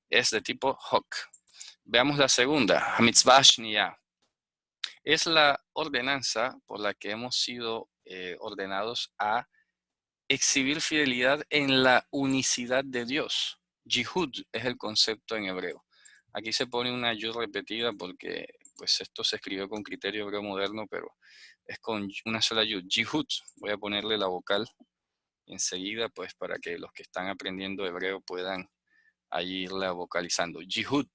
es de tipo hok. Veamos la segunda, hamitzvah shniya. Es la ordenanza por la que hemos sido ordenados a exhibir fidelidad en la unicidad de Dios. Yihud es el concepto en hebreo. Aquí se pone una yud repetida porque pues esto se escribió con criterio hebreo moderno, pero es con una sola yud. Yihud, voy a ponerle la vocal enseguida, pues para que los que están aprendiendo hebreo puedan ahí irla vocalizando. Yihud.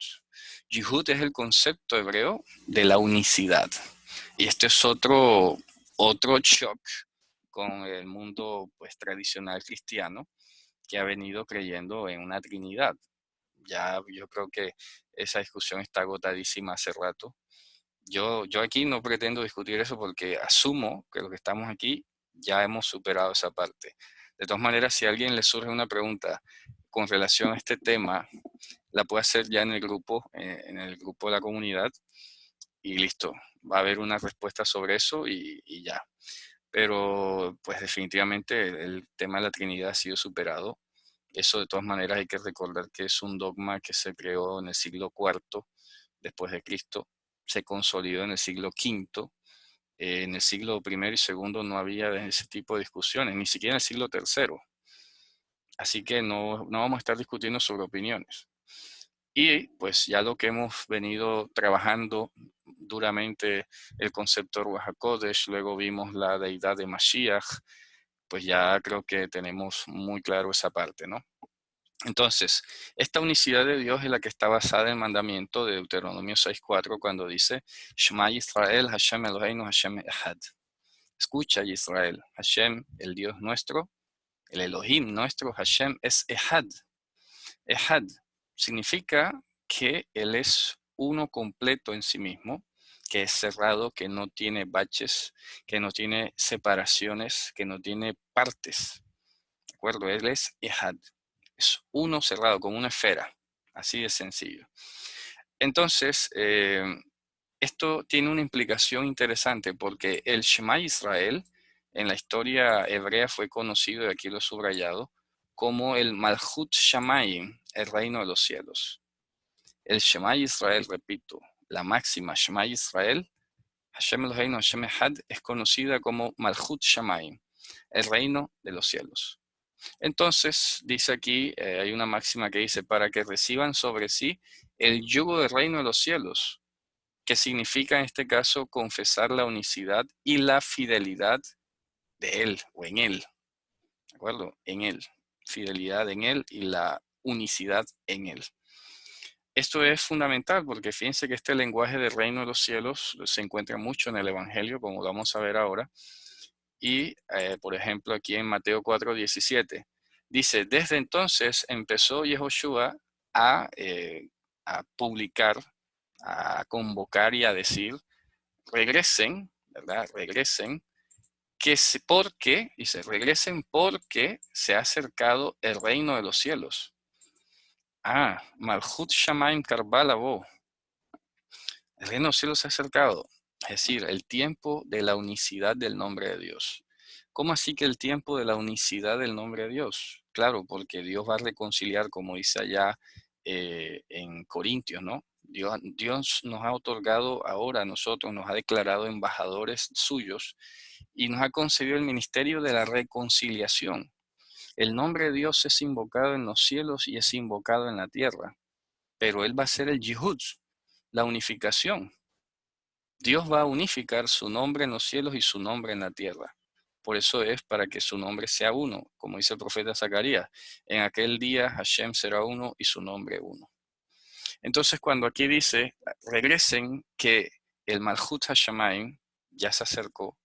Yihud es el concepto hebreo de la unicidad. Y este es otro shock con el mundo pues tradicional cristiano que ha venido creyendo en una trinidad. Ya yo creo que esa discusión está agotadísima hace rato. Yo aquí no pretendo discutir eso porque asumo que los que estamos aquí ya hemos superado esa parte. De todas maneras, si a alguien le surge una pregunta con relación a este tema, la puede hacer ya en el grupo de la comunidad y listo. Va a haber una respuesta sobre eso y ya. Pero pues definitivamente el tema de la Trinidad ha sido superado. Eso de todas maneras hay que recordar que es un dogma que se creó en el siglo IV después de Cristo, se consolidó en el siglo V. En el siglo I y segundo no había ese tipo de discusiones, ni siquiera en el siglo III. Así que no vamos a estar discutiendo sobre opiniones. Y pues ya lo que hemos venido trabajando duramente, el concepto de Ruach HaKodesh, luego vimos la deidad de Mashiach, pues ya creo que tenemos muy claro esa parte, ¿no? Entonces, esta unicidad de Dios es la que está basada en el mandamiento de Deuteronomio 6:4 cuando dice, Shema Yisrael, Hashem Eloheinu, Hashem Echad. Escucha Israel, Hashem, el Dios nuestro, el Elohim nuestro, Hashem es Echad. Echad significa que Él es uno completo en sí mismo, que es cerrado, que no tiene baches, que no tiene separaciones, que no tiene partes. ¿De acuerdo? Él es Echad. Es uno cerrado, como una esfera. Así de sencillo. Entonces, esto tiene una implicación interesante porque el Shema Israel en la historia hebrea fue conocido, y aquí lo he subrayado, como el Malchut Shamayim, el reino de los cielos. El Shema Israel, repito, la máxima Shema Israel, Hashem Eloheinu Hashem Echad, es conocida como Malchut Shamayim, el reino de los cielos. Entonces, dice aquí, hay una máxima que dice, para que reciban sobre sí el yugo del reino de los cielos, que significa en este caso confesar la unicidad y la fidelidad de Él o en Él. ¿De acuerdo? En Él. Fidelidad en Él y la unicidad en Él. Esto es fundamental porque fíjense que este lenguaje del reino de los cielos se encuentra mucho en el Evangelio, como vamos a ver ahora. Y, por ejemplo, aquí en Mateo 4:17, dice, desde entonces empezó Yehoshua a publicar, a convocar y a decir, regresen, ¿verdad? Regresen, dice, regresen porque se ha acercado el reino de los cielos. Malchut Shamayim Karbalabo. El reino de los cielos se ha acercado. Es decir, el tiempo de la unicidad del nombre de Dios. ¿Cómo así que el tiempo de la unicidad del nombre de Dios? Claro, porque Dios va a reconciliar, como dice allá en Corintios, ¿no? Dios nos ha otorgado ahora a nosotros, nos ha declarado embajadores suyos y nos ha concedido el ministerio de la reconciliación. El nombre de Dios es invocado en los cielos y es invocado en la tierra, pero Él va a ser el Yihud, la unificación. Dios va a unificar su nombre en los cielos y su nombre en la tierra. Por eso es para que su nombre sea uno, como dice el profeta Zacarías. En aquel día Hashem será uno y su nombre uno. Entonces cuando aquí dice, regresen que el Malchut HaShamayim ya se acercó,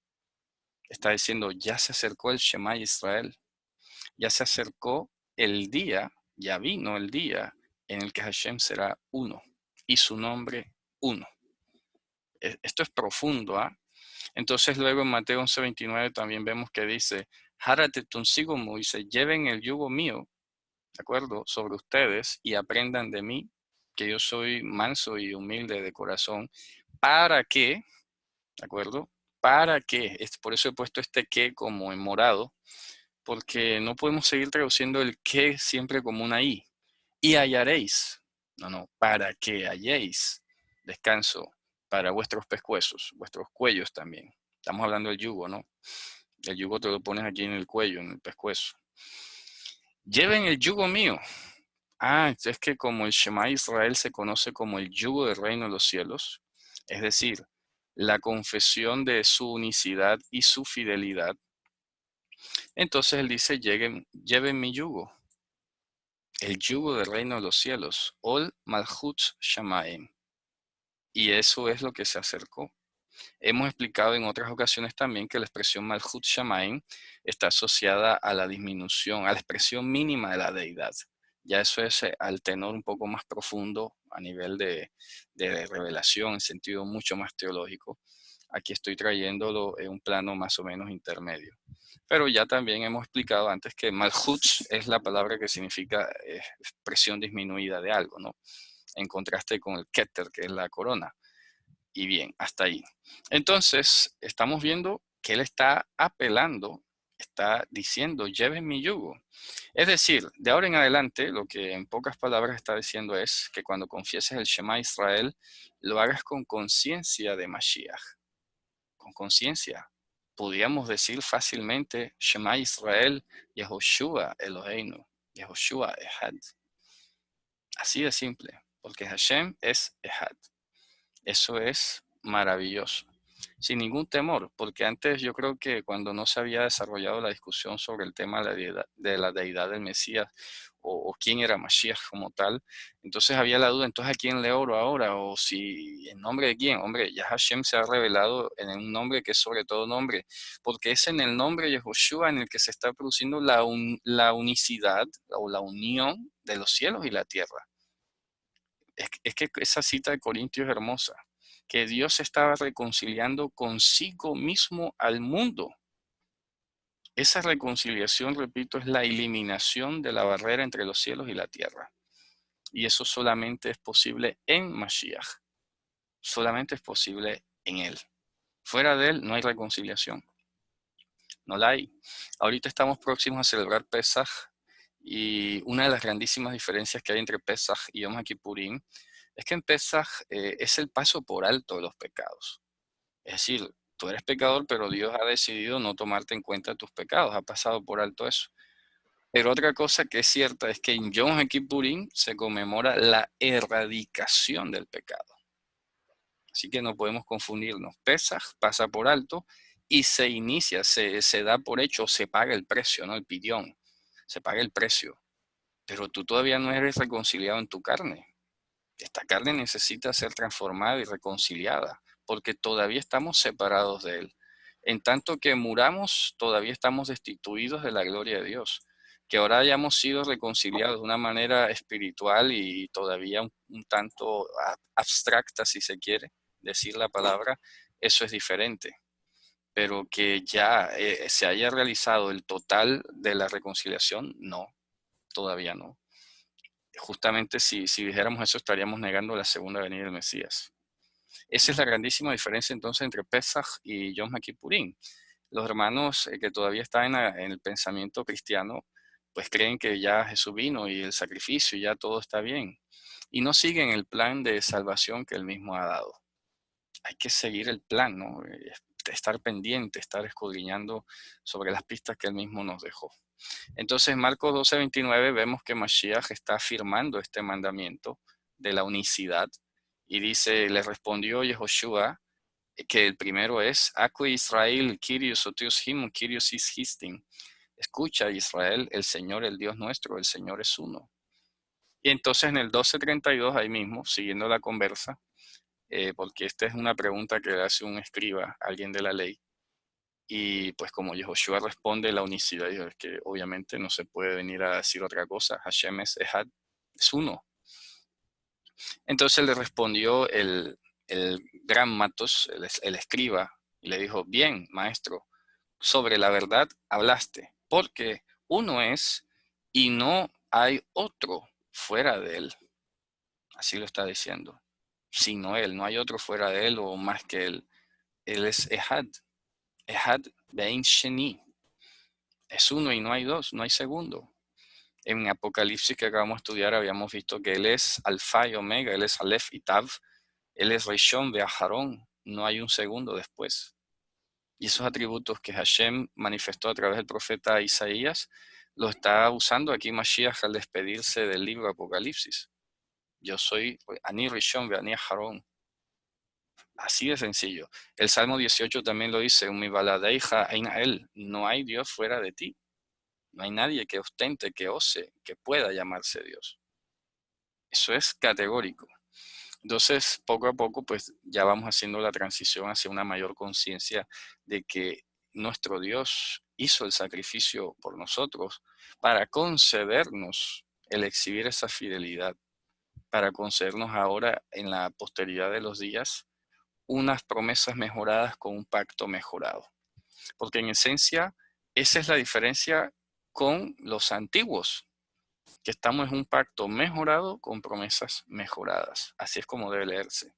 está diciendo, ya se acercó el Shema Israel, ya se acercó el día, ya vino el día en el que Hashem será uno y su nombre uno. Esto es profundo, ¿ah? Entonces luego en Mateo 11:29 también vemos que dice, Járate consigo, dice, lleven el yugo mío, ¿de acuerdo?, sobre ustedes y aprendan de mí, que yo soy manso y humilde de corazón, para que, ¿de acuerdo? Para que, por eso he puesto este que como en morado, porque no podemos seguir traduciendo el que siempre como una i. Y hallaréis. No, no, para que halléis descanso para vuestros pescuezos, vuestros cuellos también. Estamos hablando del yugo, ¿no? El yugo te lo pones aquí en el cuello, en el pescuezo. Lleven el yugo mío. Es que como el Shema Israel se conoce como el yugo del reino de los cielos, es decir, la confesión de su unicidad y su fidelidad, entonces él dice, lleven mi yugo, el yugo del reino de los cielos, Ol Malchut Shamaim. Y eso es lo que se acercó. Hemos explicado en otras ocasiones también que la expresión Malchut Shamaim está asociada a la disminución, a la expresión mínima de la deidad. Ya eso es al tenor un poco más profundo a nivel de revelación, en sentido mucho más teológico. Aquí estoy trayéndolo en un plano más o menos intermedio. Pero ya también hemos explicado antes que Malchut es la palabra que significa expresión disminuida de algo, ¿no? En contraste con el Keter, que es la corona. Y bien, hasta ahí. Entonces, estamos viendo que él está apelando, está diciendo, lleven mi yugo. Es decir, de ahora en adelante, lo que en pocas palabras está diciendo es que cuando confieses el Shema Israel, lo hagas con conciencia de Mashiach. Con conciencia. Podríamos decir fácilmente, Shema Israel, Yehoshua Eloheinu, Yehoshua Ehad. Así de simple, porque Hashem es Ehad. Eso es maravilloso, sin ningún temor, porque antes yo creo que cuando no se había desarrollado la discusión sobre el tema de la deidad del Mesías o quién era Mashiach como tal, entonces había la duda, entonces a quién le oro ahora o si en nombre de quién, hombre, ya Hashem se ha revelado en un nombre que es sobre todo nombre, porque es en el nombre de Yehoshua en el que se está produciendo la unicidad o la unión de los cielos y la tierra. Es que esa cita de Corintios es hermosa, que Dios estaba reconciliando consigo mismo al mundo. Esa reconciliación, repito, es la eliminación de la barrera entre los cielos y la tierra. Y eso solamente es posible en Mashiach. Solamente es posible en Él. Fuera de Él no hay reconciliación. No la hay. Ahorita estamos próximos a celebrar Pesaj y una de las grandísimas diferencias que hay entre Pesaj y Yom Kippurim es que en Pesaj es el paso por alto de los pecados. Es decir, tú eres pecador, pero Dios ha decidido no tomarte en cuenta tus pecados, ha pasado por alto eso. Pero otra cosa que es cierta es que en Yom Kippurim se conmemora la erradicación del pecado. Así que no podemos confundirnos. Pesaj pasa por alto y se inicia, se da por hecho, se paga el precio, ¿no? El pidión, se paga el precio. Pero tú todavía no eres reconciliado en tu carne. Esta carne necesita ser transformada y reconciliada, porque todavía estamos separados de Él. En tanto que muramos, todavía estamos destituidos de la gloria de Dios. Que ahora hayamos sido reconciliados de una manera espiritual y todavía un tanto abstracta, si se quiere decir la palabra, eso es diferente. Pero que ya se haya realizado el total de la reconciliación, no, todavía no. Justamente si dijéramos eso estaríamos negando la segunda venida del Mesías. Esa es la grandísima diferencia entonces entre Pesaj y Yom Kippurim. Los hermanos que todavía están en el pensamiento cristiano, pues creen que ya Jesús vino y el sacrificio y ya todo está bien. Y no siguen el plan de salvación que él mismo ha dado. Hay que seguir el plan, ¿no? Estar pendiente, estar escudriñando sobre las pistas que él mismo nos dejó. Entonces, en Marcos 12:29 vemos que Mashiach está afirmando este mandamiento de la unicidad y dice, le respondió Yehoshua, que el primero es, Acque Israel, Kyrios otios him, Kyrios is histin. Escucha Israel, el Señor, el Dios nuestro, el Señor es uno. Y entonces en el 12:32, ahí mismo, siguiendo la conversa, porque esta es una pregunta que le hace un escriba, alguien de la ley, y pues como Yehoshua responde la unicidad, es que obviamente no se puede venir a decir otra cosa. Hashem es Ehad, es uno. Entonces le respondió el gran Matos, el escriba, y le dijo, bien, maestro, sobre la verdad hablaste, porque uno es y no hay otro fuera de él. Así lo está diciendo. Sino él, no hay otro fuera de él o más que él. Él es Ehad. Ehad Bein Sheni. Es uno y no hay dos, no hay segundo. En Apocalipsis que acabamos de estudiar habíamos visto que Él es Alfa y Omega, Él es Aleph y Tav, Él es Rishon Be'aharón, no hay un segundo después. Y esos atributos que Hashem manifestó a través del profeta Isaías, los está usando aquí Mashiach al despedirse del libro Apocalipsis. Yo soy Ani Rishon Ve'ani Aharón. Así de sencillo. El Salmo 18 también lo dice, no hay Dios fuera de ti. No hay nadie que ostente, que ose, que pueda llamarse Dios. Eso es categórico. Entonces, poco a poco, pues ya vamos haciendo la transición hacia una mayor conciencia de que nuestro Dios hizo el sacrificio por nosotros para concedernos el exhibir esa fidelidad, para concedernos ahora en la posteridad de los días unas promesas mejoradas con un pacto mejorado. Porque en esencia, esa es la diferencia con los antiguos, que estamos en un pacto mejorado con promesas mejoradas. Así es como debe leerse.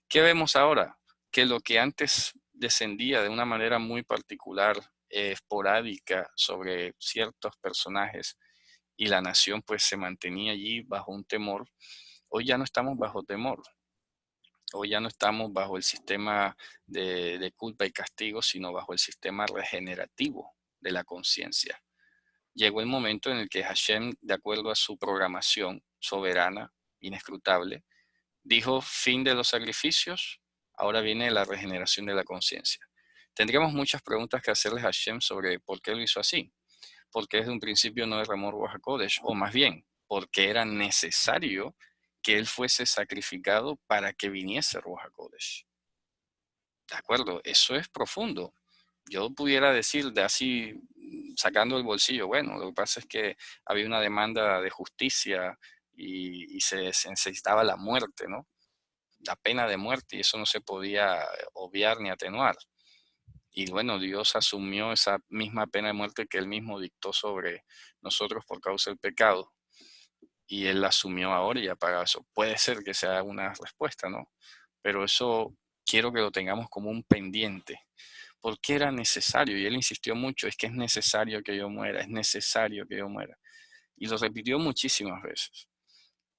¿Qué vemos ahora? Que lo que antes descendía de una manera muy particular, esporádica, sobre ciertos personajes y la nación pues se mantenía allí bajo un temor, hoy ya no estamos bajo temor. Hoy ya no estamos bajo el sistema de culpa y castigo, sino bajo el sistema regenerativo de la conciencia. Llegó el momento en el que Hashem, de acuerdo a su programación soberana, inescrutable, dijo fin de los sacrificios, ahora viene la regeneración de la conciencia. Tendríamos muchas preguntas que hacerles a Hashem sobre por qué lo hizo así, por qué desde un principio no derramó Ruach HaKodesh, o más bien, por qué era necesario que él fuese sacrificado para que viniese Ruach HaKodesh. ¿De acuerdo? Eso es profundo. Yo pudiera decir de así, sacando el bolsillo, bueno, lo que pasa es que había una demanda de justicia y se necesitaba la muerte, ¿no? La pena de muerte, y eso no se podía obviar ni atenuar. Y bueno, Dios asumió esa misma pena de muerte que él mismo dictó sobre nosotros por causa del pecado. Y él la asumió ahora y ha pagado eso. Puede ser que sea una respuesta, ¿no? Pero eso quiero que lo tengamos como un pendiente. ¿Por qué era necesario? Y él insistió mucho, es que es necesario que yo muera, es necesario que yo muera. Y lo repitió muchísimas veces.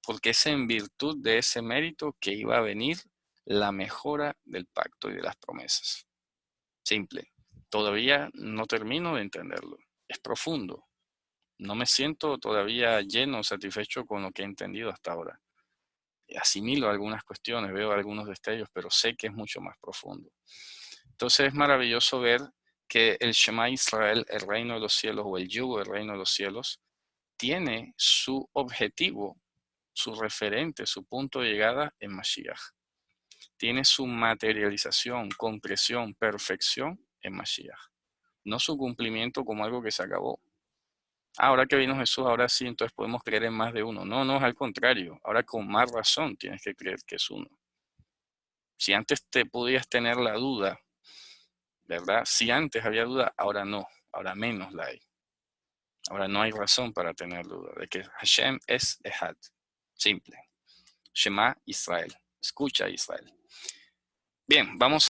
Porque es en virtud de ese mérito que iba a venir la mejora del pacto y de las promesas. Simple. Todavía no termino de entenderlo. Es profundo. No me siento todavía lleno, satisfecho con lo que he entendido hasta ahora. Asimilo algunas cuestiones, veo algunos destellos, pero sé que es mucho más profundo. Entonces es maravilloso ver que el Shema Israel, el reino de los cielos, o el yugo del reino de los cielos, tiene su objetivo, su referente, su punto de llegada en Mashiach. Tiene su materialización, concreción, perfección en Mashiach. No su cumplimiento como algo que se acabó. Ahora que vino Jesús, ahora sí, entonces podemos creer en más de uno. No, no, es al contrario. Ahora con más razón tienes que creer que es uno. Si antes te podías tener la duda, ¿verdad? Si antes había duda, ahora no, ahora menos la hay. Ahora no hay razón para tener duda de que Hashem es Ehad. Simple. Shema Israel. Escucha Israel. Bien, vamos